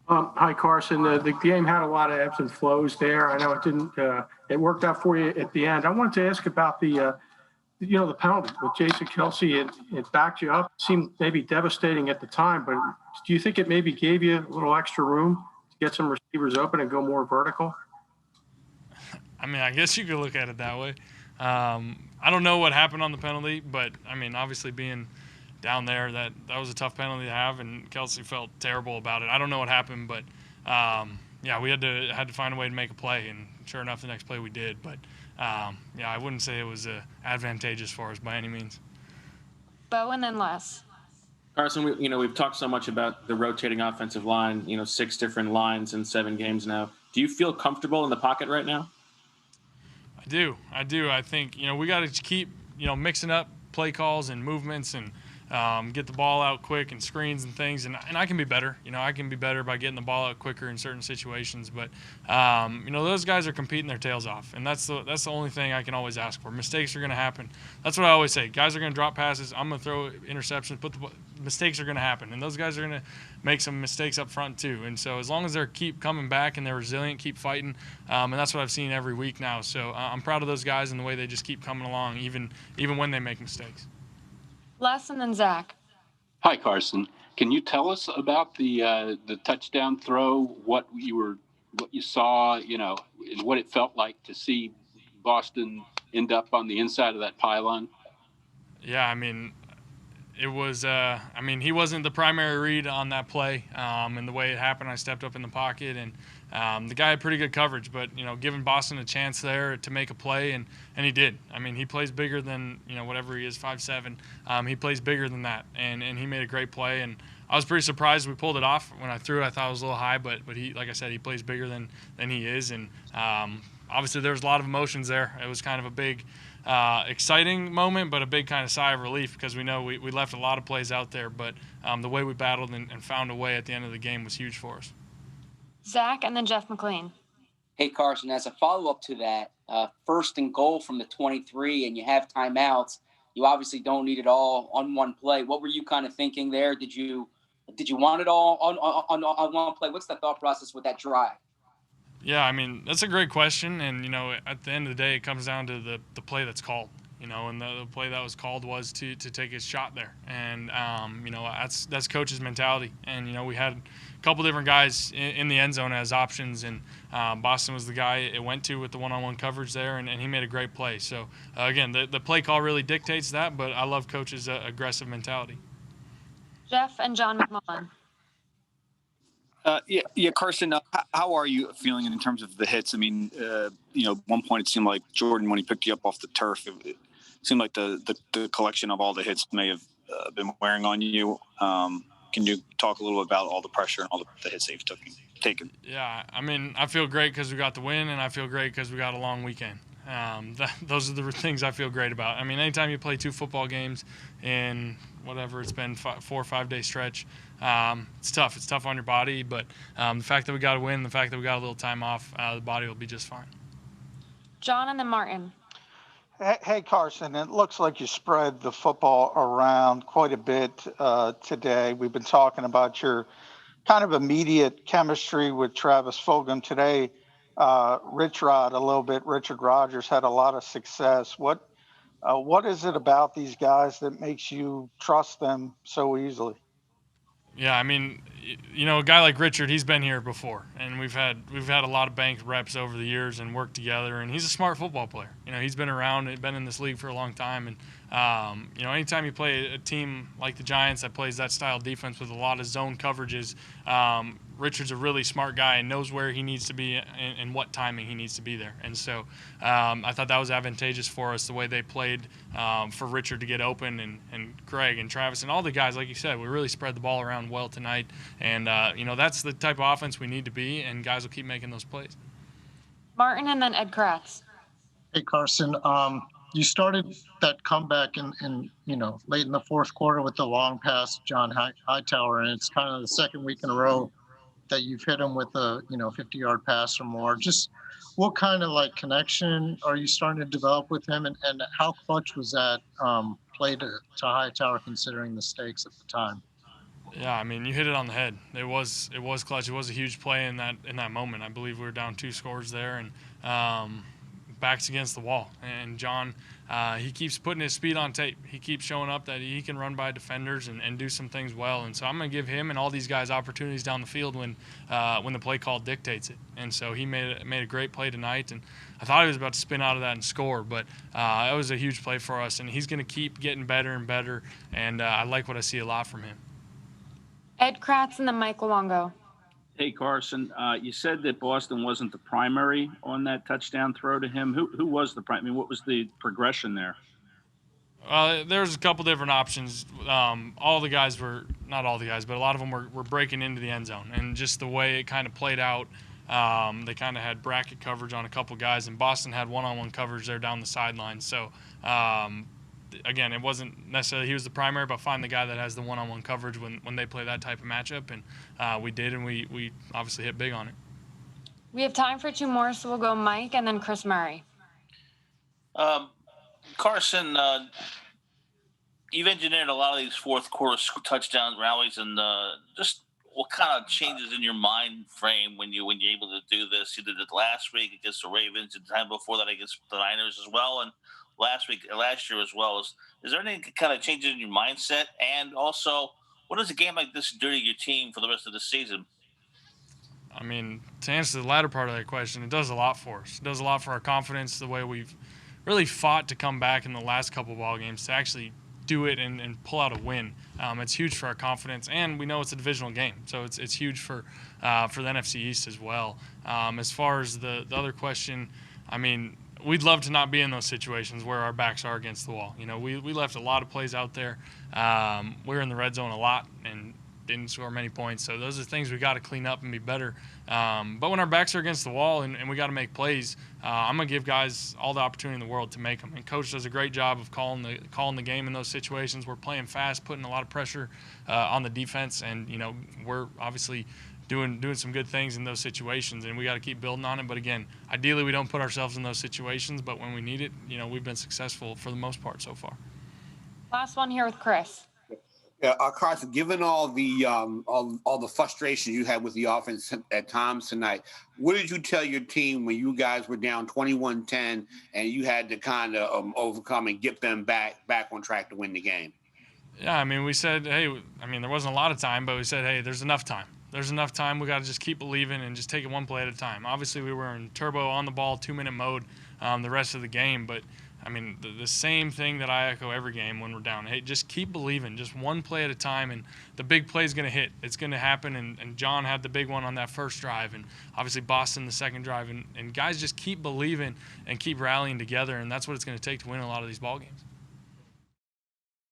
Hi, Carson. The game had a lot of ebbs and flows there. I know it didn't. It worked out for you at the end. I wanted to ask about the penalty with Jason Kelsey. It backed you up. It seemed maybe devastating at the time, but do you think it maybe gave you a little extra room to get some receivers open and go more vertical? I mean, I guess you could look at it that way. I don't know what happened on the penalty, but I mean, obviously being down there, that was a tough penalty to have, and Kelsey felt terrible about it. I don't know what happened, but yeah, we had to find a way to make a play, and sure enough, the next play we did. But yeah, I wouldn't say it was advantageous for us by any means. Bo and then Les. Carson, we've talked so much about the rotating offensive line. 6 different lines in 7 games now. Do you feel comfortable in the pocket right now? I do. I think we got to keep mixing up play calls and movements and get the ball out quick and screens and things. And I can be better. I can be better by getting the ball out quicker in certain situations. But those guys are competing their tails off, and that's the only thing I can always ask for. Mistakes are going to happen. That's what I always say. Guys are going to drop passes. I'm going to throw interceptions. Mistakes are going to happen, and those guys are going to make some mistakes up front too. And so as long as they keep coming back and they're resilient, keep fighting, and that's what I've seen every week now. So I'm proud of those guys and the way they just keep coming along, even when they make mistakes. Les and then Zach. Hi, Carson. Can you tell us about the touchdown throw? What you saw, and what it felt like to see Boston end up on the inside of that pylon? Yeah, I mean, it was. He wasn't the primary read on that play, and the way it happened, I stepped up in the pocket, and the guy had pretty good coverage. But giving Boston a chance there to make a play, and he did. I mean, he plays bigger than whatever he is, 5'7". He plays bigger than that, and he made a great play. And I was pretty surprised we pulled it off. When I threw it, I thought it was a little high, but he, like I said, he plays bigger than he is, and obviously there was a lot of emotions there. It was kind of a big. Exciting moment, but a big kind of sigh of relief because we know we left a lot of plays out there, but the way we battled and found a way at the end of the game was huge for us. Zach and then Jeff McLean. Hey, Carson, as a follow-up to that, 1st and goal from the 23 and you have timeouts, you obviously don't need it all on one play. What were you kind of thinking there? Did you want it all on one play? What's the thought process with that drive? Yeah, I mean, that's a great question. And, at the end of the day, it comes down to the play that's called, and the play that was called was to take his shot there. And, that's coach's mentality. And, we had a couple different guys in the end zone as options. And Boston was the guy it went to with the one-on-one coverage there, and he made a great play. So, again, the play call really dictates that, but I love coach's aggressive mentality. Jeff and John McMullen. Yeah, Carson, how are you feeling in terms of the hits? I mean, at one point it seemed like Jordan, when he picked you up off the turf, it seemed like the collection of all the hits may have been wearing on you. Can you talk a little about all the pressure and all the hits they've taken? Yeah, I mean, I feel great because we got the win, and I feel great because we got a long weekend. Those are the things I feel great about. I mean, anytime you play 2 football games in whatever it's been 4 or 5 day stretch, it's tough. It's tough on your body, but the fact that we got a win, the fact that we got a little time off, the body will be just fine. John and then Martin. Hey, Carson, it looks like you spread the football around quite a bit today. We've been talking about your kind of immediate chemistry with Travis Fulgham today. Richard Rodgers had a lot of success. What is it about these guys that makes you trust them so easily? Yeah, I mean, a guy like Richard, he's been here before, and we've had a lot of banked reps over the years and worked together. And he's a smart football player. He's been around, been in this league for a long time, and anytime you play a team like the Giants that plays that style of defense with a lot of zone coverages, Richard's a really smart guy and knows where he needs to be and what timing he needs to be there. And so I thought that was advantageous for us, the way they played for Richard to get open, and Greg and Travis and all the guys. Like you said, we really spread the ball around well tonight. And, that's the type of offense we need to be, and guys will keep making those plays. Martin and then Ed Kratz. Hey, Carson. You started that comeback in late in the 4th quarter with the long pass, John Hightower, and it's kind of the 2nd week in a row that you've hit him with a 50-yard pass or more. Just what kind of connection are you starting to develop with him, and how clutch was that play to Hightower considering the stakes at the time? Yeah, I mean, you hit it on the head. It was clutch. It was a huge play in that moment. I believe we were down 2 scores there, and backs against the wall. And John, he keeps putting his speed on tape. He keeps showing up that he can run by defenders and do some things well. And so I'm going to give him and all these guys opportunities down the field when the play call dictates it. And so he made a great play tonight. And I thought he was about to spin out of that and score, but it was a huge play for us. And he's going to keep getting better and better. And I like what I see a lot from him. Ed Kratz and then Mike Luongo. Hey, Carson, you said that Boston wasn't the primary on that touchdown throw to him. Who was the primary? I mean, what was the progression there? There's a couple different options. All the guys were, not all the guys, but a lot of them were breaking into the end zone. And just the way it kind of played out, they kind of had bracket coverage on a couple guys, and Boston had one-on-one coverage there down the sideline. So, again, it wasn't necessarily he was the primary, but find the guy that has the one-on-one coverage when they play that type of matchup. And we did, and we obviously hit big on it. We have time for 2 more, so we'll go Mike and then Chris Murray. Carson, you've engineered a lot of these fourth quarter touchdown rallies, and just what kind of changes in your mind frame when you're able to do this? You did it last week against the Ravens, and the time before that against the Niners as well, and last year as well. Is there any kind of changes in your mindset? And also, what does a game like this do to your team for the rest of the season? I mean, to answer the latter part of that question, it does a lot for us. It does a lot for our confidence, the way we've really fought to come back in the last couple of ball games to actually do it and pull out a win. It's huge for our confidence, and we know it's a divisional game, so it's huge for the NFC East as well. As far as the other question, I mean, we'd love to not be in those situations where our backs are against the wall. You know, we left a lot of plays out there. We were in the red zone a lot and didn't score many points. So those are things we got to clean up and be better. But when our backs are against the wall and we got to make plays, I'm going to give guys all the opportunity in the world to make them. And Coach does a great job of calling the game in those situations. We're playing fast, putting a lot of pressure on the defense. And, you know, we're obviously doing some good things in those situations, and we got to keep building on it. But again, ideally we don't put ourselves in those situations, but when we need it, you know, we've been successful for the most part so far. Last one here with Chris. Yeah, Carson, given all the frustration you had with the offense at times tonight, what did you tell your team when you guys were down 21-10 and you had to kind of overcome and get them back on track to win the game? Yeah, I mean, we said, hey, I mean, there wasn't a lot of time, but we said, hey, there's enough time. There's enough time. We got to just keep believing and just take it one play at a time. Obviously, we were in turbo on the ball, 2-minute mode the rest of the game. But, I mean, the same thing that I echo every game when we're down. Hey, just keep believing, just one play at a time, and the big play is going to hit. It's going to happen, and John had the big one on that first drive, and obviously Boston the second drive. And guys just keep believing and keep rallying together, and that's what it's going to take to win a lot of these ball games.